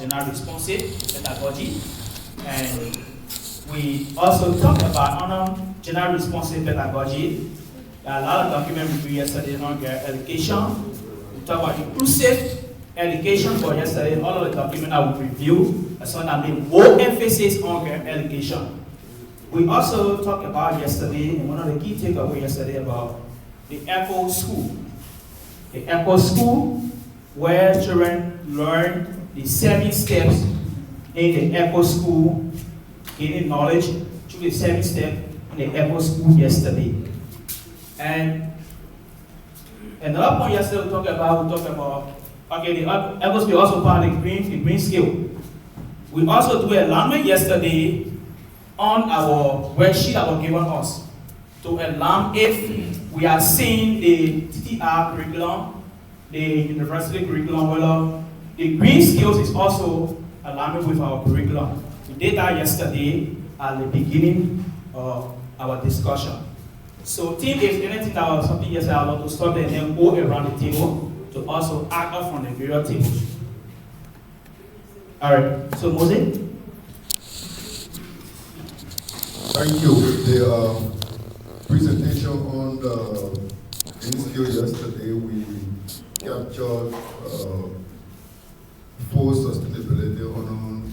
gender responsive pedagogy, and we also talked about gender responsive pedagogy. There are a lot of documents we reviewed yesterday on education. We talked about inclusive education for yesterday. All of the documents I will review as one that made more emphasis on education. We also talked about yesterday, and one of the key takeaways yesterday about the Echo School. The Echo School, where children learn the 7 steps in the Echo School, gaining knowledge through the 7 steps in the Echo School yesterday. And another point yesterday we talked about, okay, the Echo School also part of the green skill. We also do a alignment yesterday on our worksheet that was given us to align if we are seeing the TTR curriculum, the university curriculum, whether the green skills is also aligned with our curriculum. We did that yesterday at the beginning of our discussion. So team, if anything that was something yesterday, I'd love to stop there and then go around the table to also act up from the various tables. All right, so Moses? Thank you. The presentation on the green skill yesterday, we captured 4 sustainability on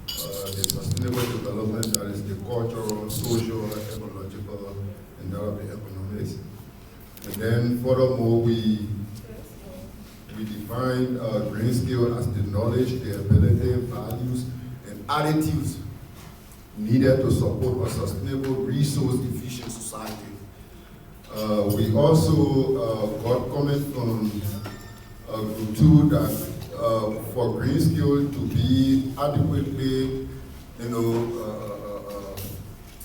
the sustainable development, that is the cultural, social, ecological, and that of the economics. And then furthermore, we define green skill as the knowledge, the ability, values, and attitudes needed to support a sustainable, resource-efficient society. We also got comment from Group 2 that for green skill to be adequately,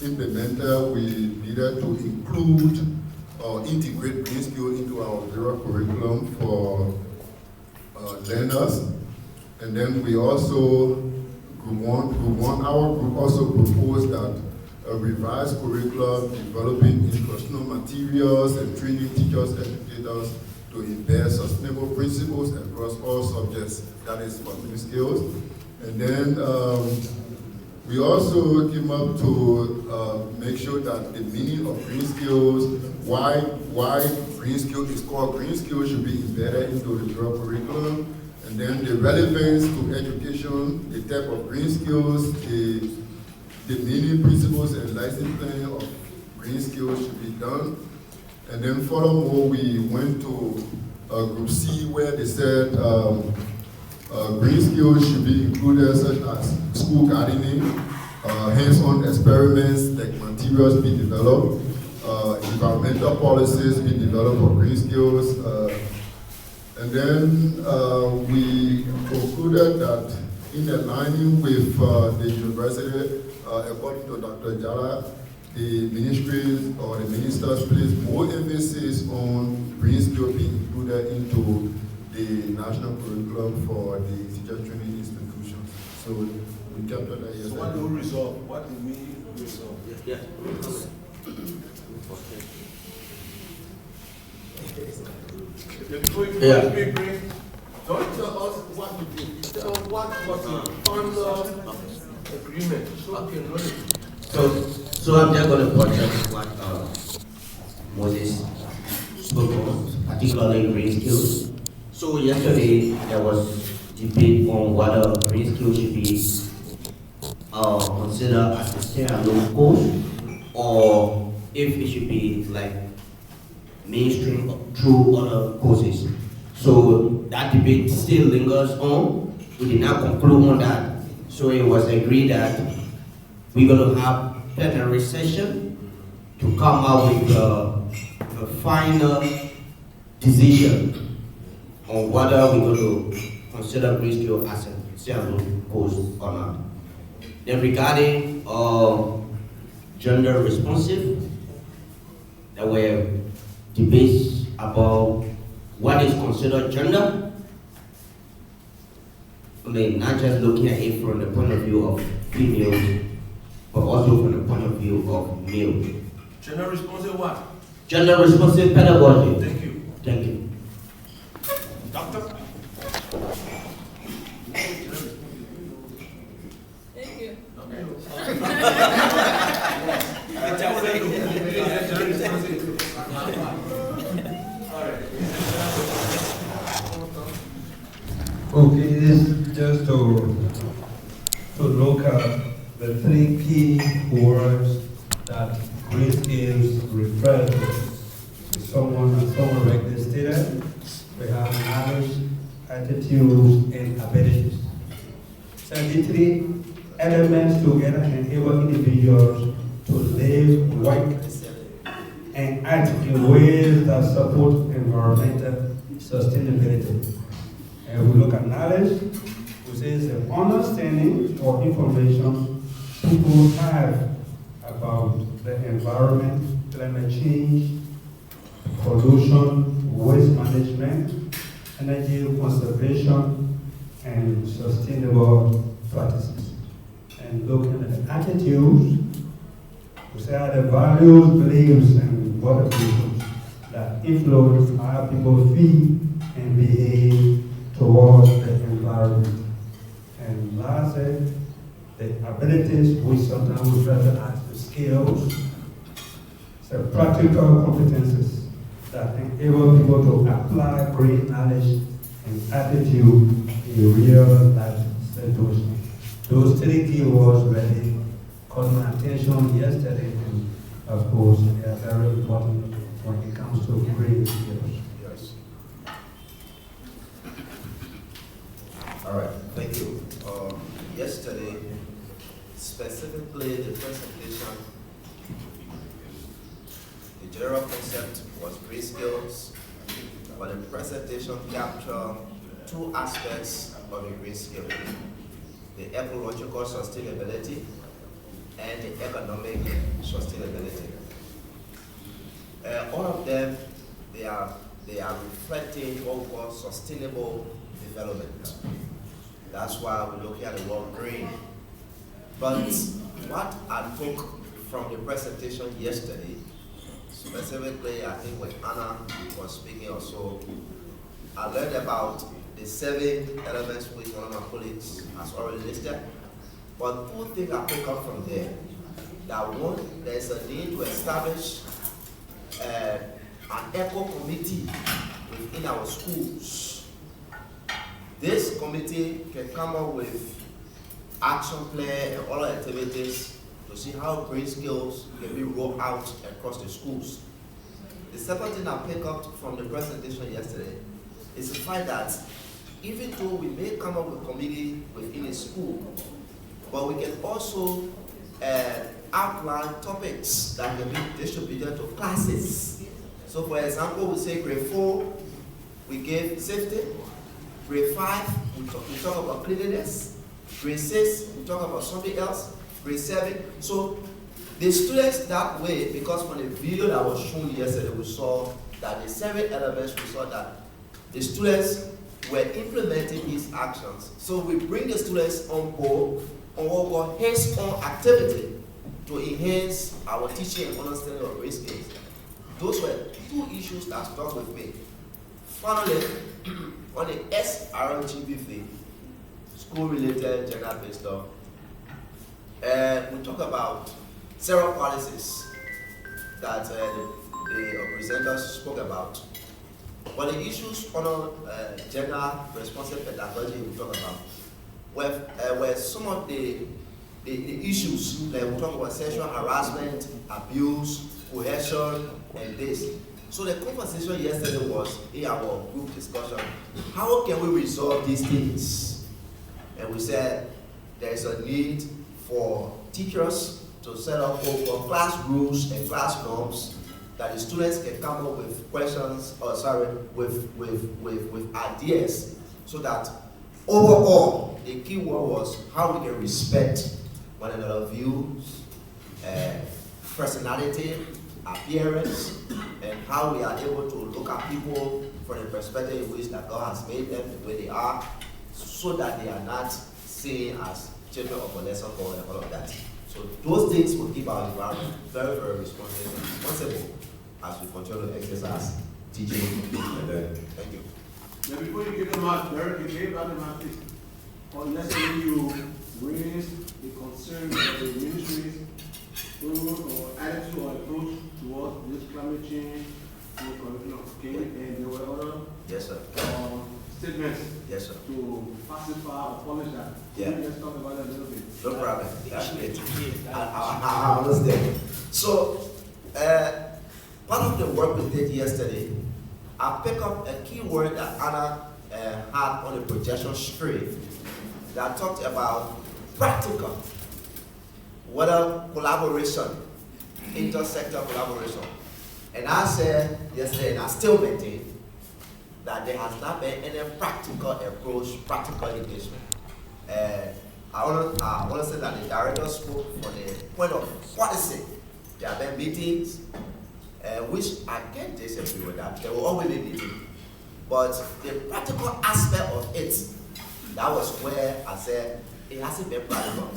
implemented, we needed to include or integrate green skill into our various curriculum for learners. And then we also, our group also proposed that a revised curriculum developing instructional materials and training teachers, educators to embed sustainable principles across all subjects, that is for green skills. And then we also came up to make sure that the meaning of green skills, why green skill is called green skills, should be embedded into the curriculum. And then the relevance to education, the type of green skills, the meaning, principles, and license planning of green skills should be done. And then furthermore, we went to Group C where they said green skills should be included, such as school gardening, hands-on experiments, like materials be developed, environmental policies be developed for green skills. And then we concluded that in aligning with the university, according to Dr. Jala, the ministries or the ministers place more emphasis on green skills being included into the national curriculum for the teacher training institutions. So we captured that yesterday. So what do we resolve? What do we resolve? Yeah. Before we bring, don't tell us what you did. Tell us what was the final agreement so we can know it. So I'm just going to project what Moses spoke on, particularly green skills. So yesterday there was debate on whether green skills should be considered as a standalone course, or if it should be like mainstream through other courses. So that debate still lingers on. We did not conclude on that. So it was agreed that we're going to have plenary session to come out with a final decision on whether we're going to consider green skill as a standalone course or not. Then regarding gender responsive, there were debates about what is considered gender. I mean, not just looking at it from the point of view of females, but also from the point of view of male. Gender responsive what? Gender responsive pedagogy. Thank you. Thank you. Doctor? just to look at the three key words that green skills refer to. Someone rightly stated, we have knowledge, attitudes, and abilities. So the three elements together enable individuals to live, work, and act in ways that support environmental sustainability. And we look at knowledge, which is the understanding or information people have about the environment, climate change, pollution, waste management, energy conservation, and sustainable practices. And looking at the attitudes, we say the values, beliefs, and motivations that influence how people feel and behave towards the environment. And lastly, the abilities, which sometimes we refer to as the skills, so practical competences that enable people to apply great knowledge and attitude in real life situations. Those three keywords really caught my attention yesterday, and of course, they are very important when it comes to great skills. Yes. All right, thank you. Yesterday, specifically the presentation, the general concept was great skills, but the presentation captured two aspects of a great skill: the ecological sustainability and the economic sustainability. All of them, they are reflecting what we call sustainable development. That's why we're looking at the word green. But what I took from the presentation yesterday, specifically I think when Anna was speaking also, I learned about the 7 elements which one of my colleagues has already listed. But 2 things I pick up from there. That one, there's a need to establish an eco committee within our schools. This committee can come up with action plan and other activities to see how green skills can be rolled out across the schools. The second thing I picked up from the presentation yesterday is the fact that even though we may come up with a committee within a school, but we can also outline topics that can be distributed to classes. So for example, we say grade 4, we give safety. Grade 5, we talk about cleanliness. Grade 6, we talk about something else. Grade 7. So the students that way, because from the video that was shown yesterday, we saw that the 7 elements, we saw that the students were implementing these actions. So we bring the students on board on what we call hands-on activity to enhance our teaching and understanding of race skills. Those were 2 issues that stuck with me. Finally, on the SRGBV, school-related gender-based stuff, we talk about several policies that the presenters spoke about. But the issues on gender-responsive pedagogy we talk about were some of the issues, like we talk about sexual harassment, abuse, coercion, and this. So the conversation yesterday was in our group discussion, how can we resolve these things? And we said there's a need for teachers to set up for class rules and class norms that the students can come up with questions, with ideas, so that overall the key word was how we can respect one another's views, personality, appearance, and how we are able to look at people from the perspective in which that God has made them the way they are, so that they are not seen as children of a lesser God and all of that. So those things will keep our environment very, very responsible as we continue to exercise teaching and learning. Thank you. Now before you give them out, Derek, you gave out the matrix. Unless you raise the concern of the ministry's or attitude or approach towards this climate change curriculum. Okay, and there were other Yes, sir. statements Yes, sir. to pacify or polish that. Yeah. Let's talk about it a little bit. No problem. That's great. Yeah, I understand. So, part of the work we did yesterday, I picked up a key word that Anna had on the projection screen that talked about practical, whether collaboration, intersector collaboration. And I said yesterday, and I still maintain, that there has not been any practical approach, practical engagement. I want to say that the director spoke from the point of policy. There have been meetings, which I can't disagree with that. There will always be meetings. But the practical aspect of it, that was where I said it hasn't been practical.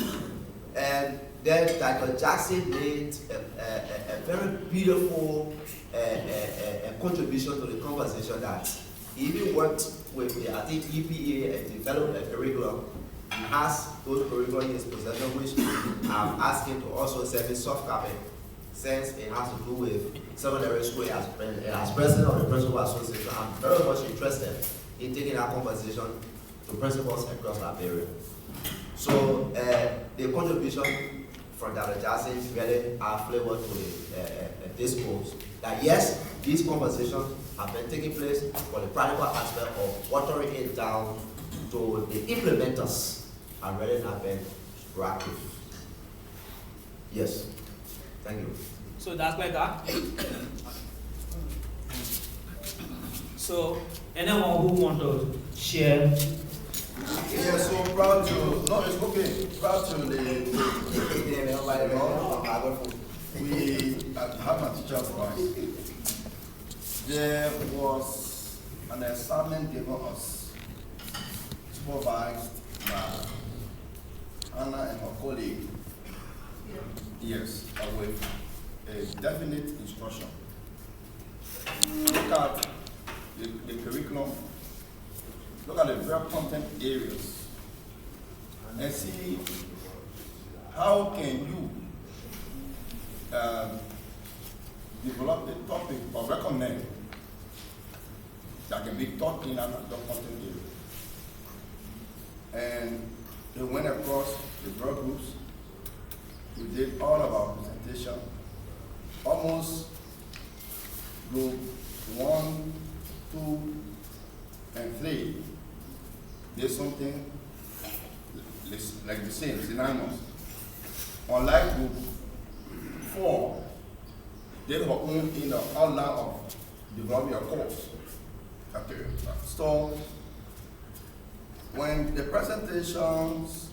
And then Dr. Jackson made a very beautiful contribution to the conversation that he even worked with the, I think, EPA and developed a curriculum. He has those curriculum in his possession, which I'm asking to also send me soft copy, since it has to do with secondary school as president of the Principal Association. I'm very much interested in taking that conversation to principals across Liberia. So the contribution from Dr. Jackson really add flavor to the discourse. That yes, these conversations have been taking place, for the practical aspect of watering it down to the implementers and really not been proactive. Yes. Thank you. So that's like that. So anyone who want to share? Yeah, so proud to, no, it's okay, proud to we have my teacher's voice. There was an assignment given us, supervised by Anna and her colleague. Yes, with a definite instruction. Look at the curriculum, look at the very content areas, and see how can you develop a topic or recommend that can be taught in another content area. And they went across the broad groups. We did all of our presentation, almost group 1, 2, and 3 did something like the same, synonymous. Unlike group 4, they were own in the outline of developing a course. Okay. So when the presentations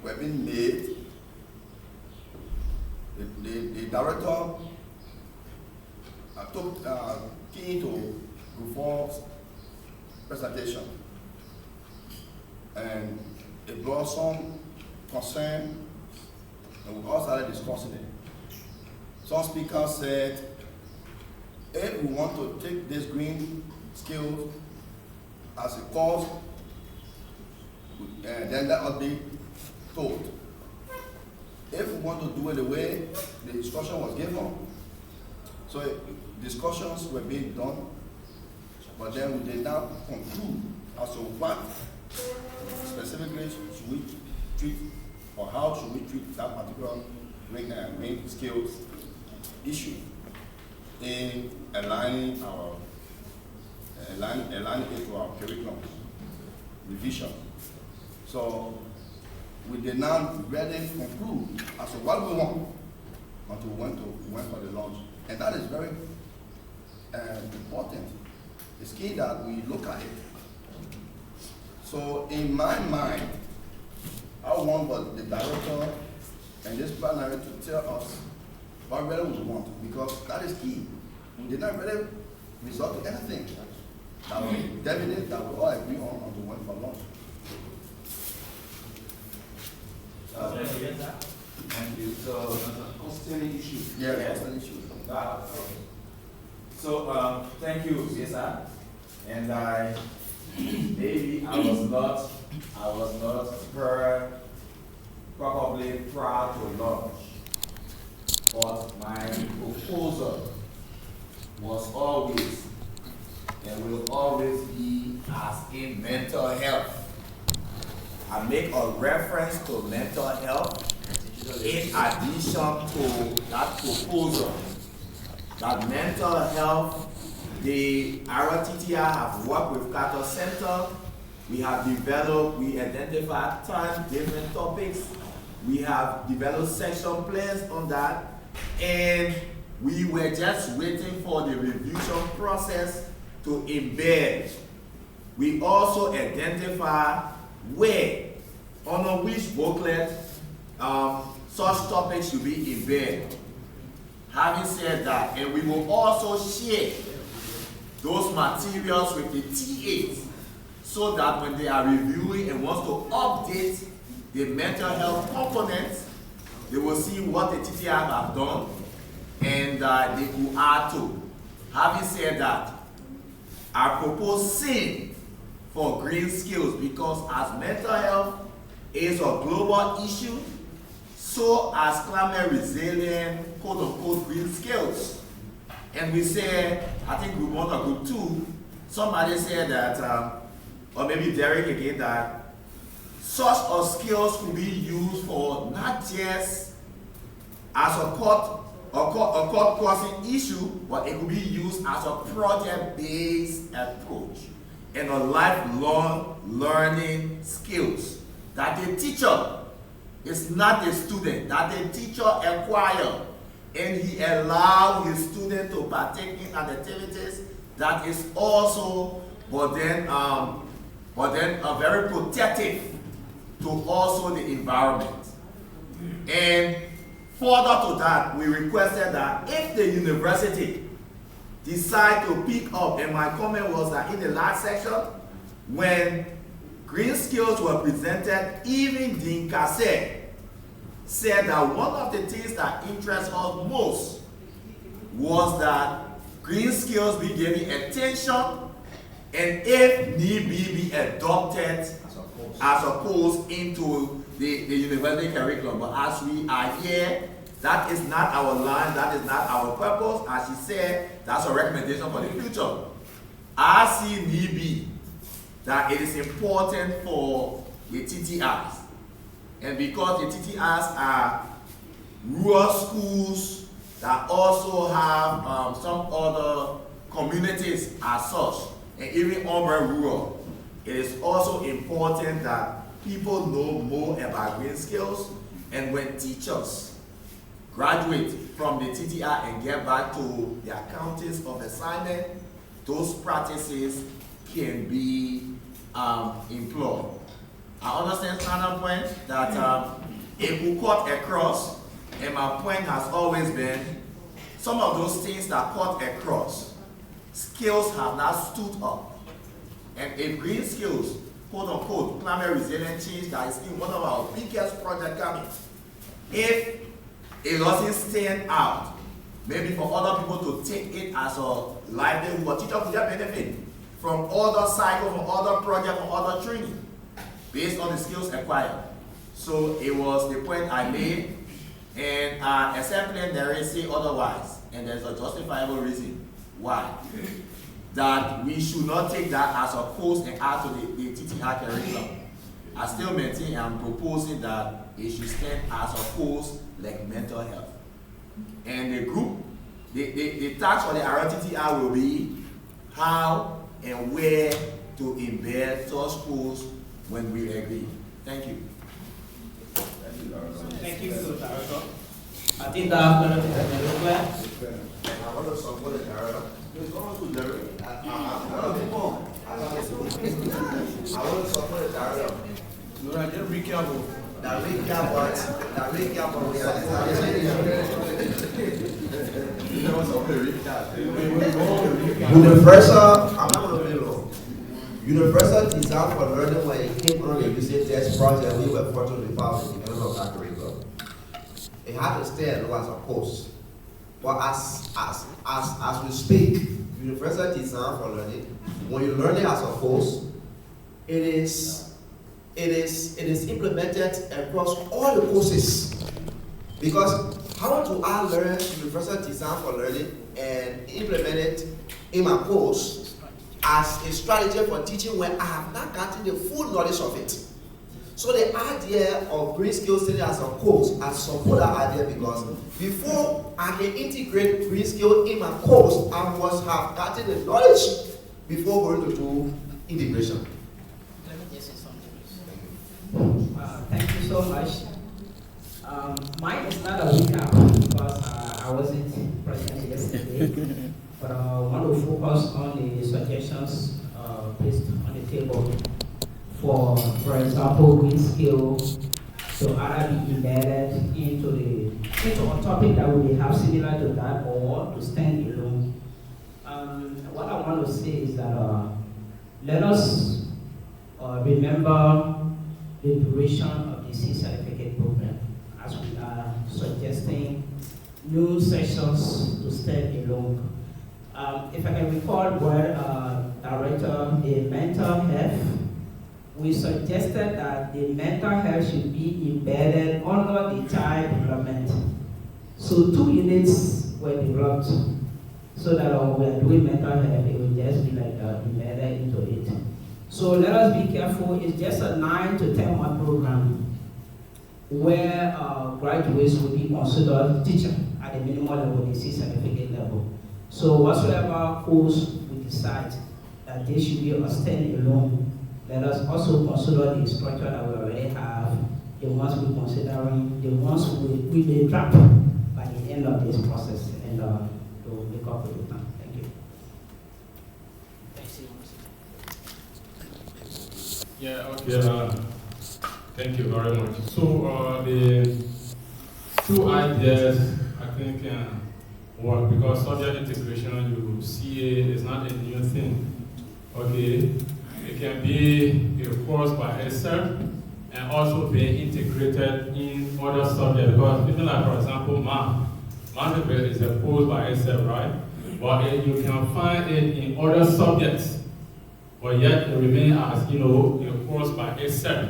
were being made, the director took key to group 4's presentation, and it brought some concern, and we all started discussing it. Some speakers said, if we want to take this green skills as a course, then let us be told. If we want to do it the way the instruction was given, so discussions were being done, but then we did not conclude as to what specifically should we treat, or how should we treat that particular main skills issue in aligning it to our curriculum revision. So we did not really conclude as to what we want until we went for the launch. And that is very important. It's key that we look at it. So in my mind, I want the director and this planner to tell us what really we want, because that is key. We did not really resort to anything that was definite, that we all agree on until we went for launch. Thank you. So, Concerning issue. Yeah, Yes. that's an issue. So, thank you, Cesar. And maybe I was not probably proud to launch, but my proposal was always and will always be as in mental health. I make a reference to mental health in addition to that proposal. That mental health, the RTTI have worked with Carter Center. We have developed, we identified 10 different topics. We have developed section plans on that. And we were just waiting for the revision process to embed. We also identify where, on which booklet, such topics should be embedded. Having said that, and we will also share those materials with the TAs so that when they are reviewing and want to update the mental health components, they will see what the TTI have done and they could add to. Having said that, I propose SIN for green skills because as mental health is a global issue, so as climate resilient, quote unquote, green skills. And we say, I think group 1 or group 2, somebody said that, or maybe Derek again, that such a skills could be used for not just as a court crossing issue, but it could be used as a project-based approach and a lifelong learning skills that the teacher is not the student, that the teacher acquire, and he allow his student to partake in activities that is also, but then very protective to also the environment. And further to that, we requested that if the university decide to pick up, and my comment was that in the last section, when green skills were presented, even Dean Kase said that one of the things that interests us most was that green skills be given attention and if need be adopted as a course into the university curriculum. But as we are here, that is not our line, that is not our purpose. As she said, that's a recommendation for the future. I see need be that it is important for the TTIs. And because the TTIs are rural schools that also have some other communities as such, and even urban rural, it is also important that people know more about green skills. And when teachers graduate from the TTI and get back to their counties of assignment, those practices can be employed. I understand Sana's point that it will cut across, and my point has always been some of those things that cut across, skills have not stood up. And if green skills, quote unquote, climate resilient change that is in one of our biggest projects coming, if it doesn't stand out, maybe for other people to take it as a livelihood, or teachers could get benefit from other cycles, from other projects, from other training, based on the skills acquired. So it was the point I made, and exemplary there is say otherwise, and there's a justifiable reason why. That we should not take that as a course and add to the TTI curriculum. I still maintain and I'm proposing that it should stand as a course like mental health. And the group, the task for the RTTI will be how and where to embed such course when we agree. Thank you. Thank you, Director. I think that's going to be the class. I want to support the director. I want to support the director. No, I just recap. Universal Design for Learning, when it came on the UC Test project, we were fortunate to found the development of that curriculum. It had to stay as a course. But as we speak, Universal Design for Learning, when you learn it as a course, it is implemented across all the courses. Because how do I learn Universal Design for Learning and implement it in my course as a strategy for teaching when I have not gotten the full knowledge of it. So the idea of green skills study as a course, I support that idea because before I can integrate green skill in my course, I must have gotten the knowledge before going to do integration. Let me just say something. Thank you so much. Mine is not a recap because I wasn't present yesterday, but I want to focus on the suggestions placed on the table for example, green skill to either be embedded into a topic that will have similar to that or to stand alone. What I want to say is that let us remember the duration of the C certificate program as we are suggesting new sessions to stand alone. If I can recall what Director, the mental health, we suggested that the mental health should be embedded under the child development. So 2 units were developed so that when we are doing mental health, it will just be like embedded into it. So let us be careful. It's just a 9 to 10 month program where graduates will be considered teacher at the minimum level, the C certificate level. So whatsoever course we decide that they should be a standalone, let us also consider the structure that we already have, the ones we're considering, the ones we may drop by the end of this process, and to make up with the time. Thank you. Yeah, okay. Thank you very much. So the 2 ideas, I think, work because subject integration, you see, is not a new thing. Okay. It can be a course by itself and also be integrated in other subjects. Because even like, for example, math is a course by itself, right? But you can find it in other subjects, but yet it remains as, a course by itself.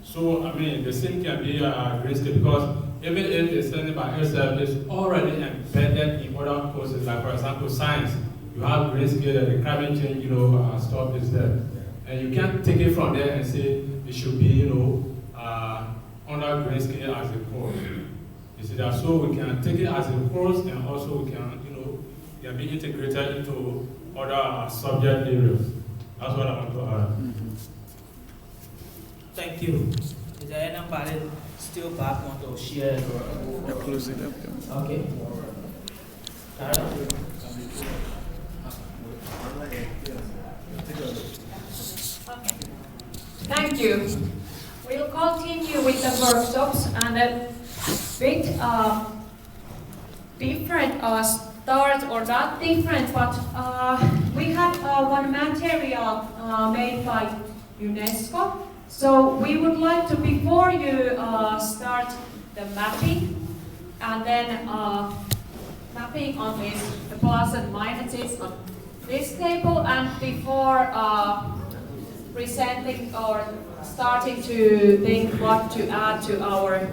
So, I mean, the same can be a green skill because even if it's studied by itself, it's already embedded in other courses. Like, for example, science. You have green skill and the climate change, stuff is there. And you can't take it from there and say it should be, under green skill as a course. You see that? So we can take it as a course and also we can, can be integrated into other subject areas. That's what I want to add. Mm-hmm. Thank you. Is there anybody still back want to share? Close it up. Okay. Thank you. We'll continue with the workshops and a bit different start or not different, but we had one material made by UNESCO. So we would like to, before you start the mapping, and then mapping on this, the plus and minuses on this table, and before presenting or starting to think what to add to our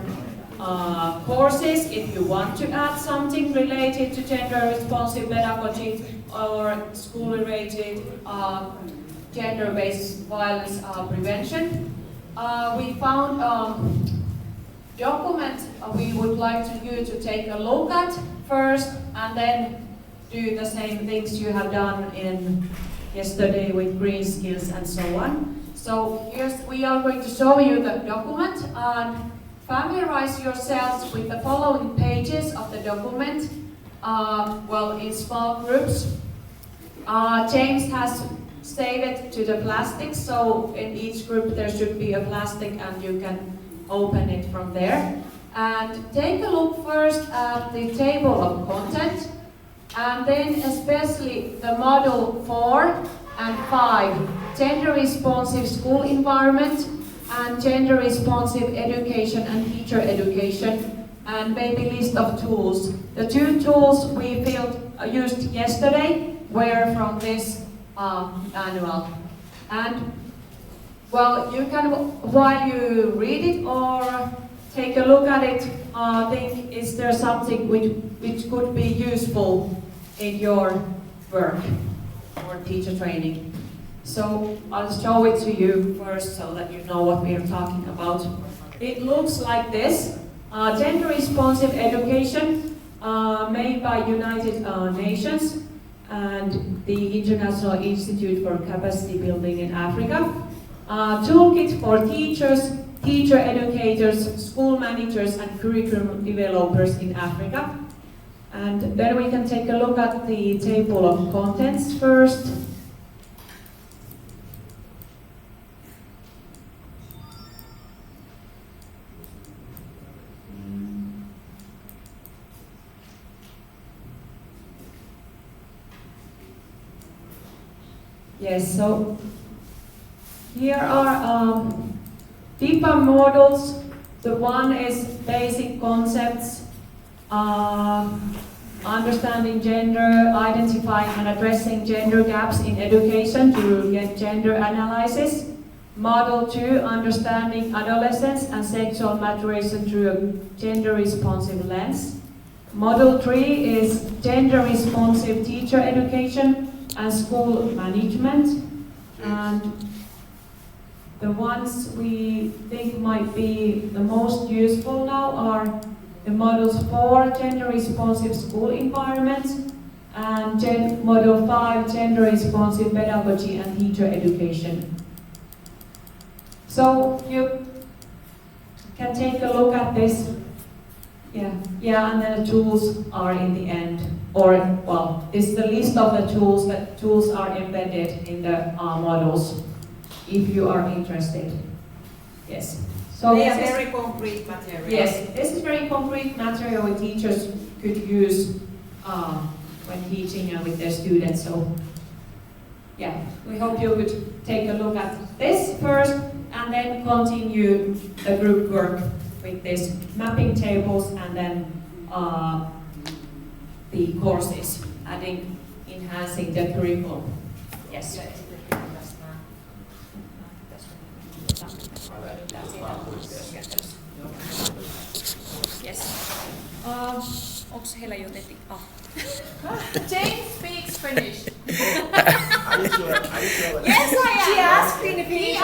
courses, if you want to add something related to gender-responsive pedagogy or school-related gender-based violence prevention. We found document we would like you to take a look at first, and then do the same things you have done in yesterday with green skills and so on. So we are going to show you the document, and familiarize yourselves with the following pages of the document, in small groups. James has saved it to the plastics, so in each group there should be a plastic and you can open it from there. And take a look first at the table of content, and then especially the model 4 and 5, gender-responsive school environment and gender-responsive education and teacher education, and maybe list of tools. The 2 tools we used yesterday were from this annual. And you can, while you read it or take a look at it, think, is there something which could be useful in your work? for teacher training. So I'll show it to you first so that you know what we are talking about. It looks like this. Gender responsive education made by United Nations and the International Institute for Capacity Building in Africa. Toolkit for teachers, teacher educators, school managers and curriculum developers in Africa. And then we can take a look at the table of contents first. Yes, so here are deeper models. The one is basic concepts, understanding gender, identifying and addressing gender gaps in education to get gender analysis. Model 2, understanding adolescence and sexual maturation through a gender responsive lens. Model 3 is gender responsive teacher education and school management. And the ones we think might be the most useful now are the models 4, gender responsive school environment, and model 5, gender responsive pedagogy and teacher education. So you can take a look at this. Yeah, and then the tools are in the end. Or, well, this is the list of the tools. That tools are embedded in the models, if you are interested. Yes. So they are very concrete material. Yes, this is very concrete material teachers could use when teaching and with their students. So, yeah, we hope you could take a look at this first and then continue the group work with these mapping tables and then the courses, enhancing the curriculum. Yes. Yes. Onko heillä jotenkin? James speaks Finnish. Are you sure? Yes, I am. She asked in Finnish.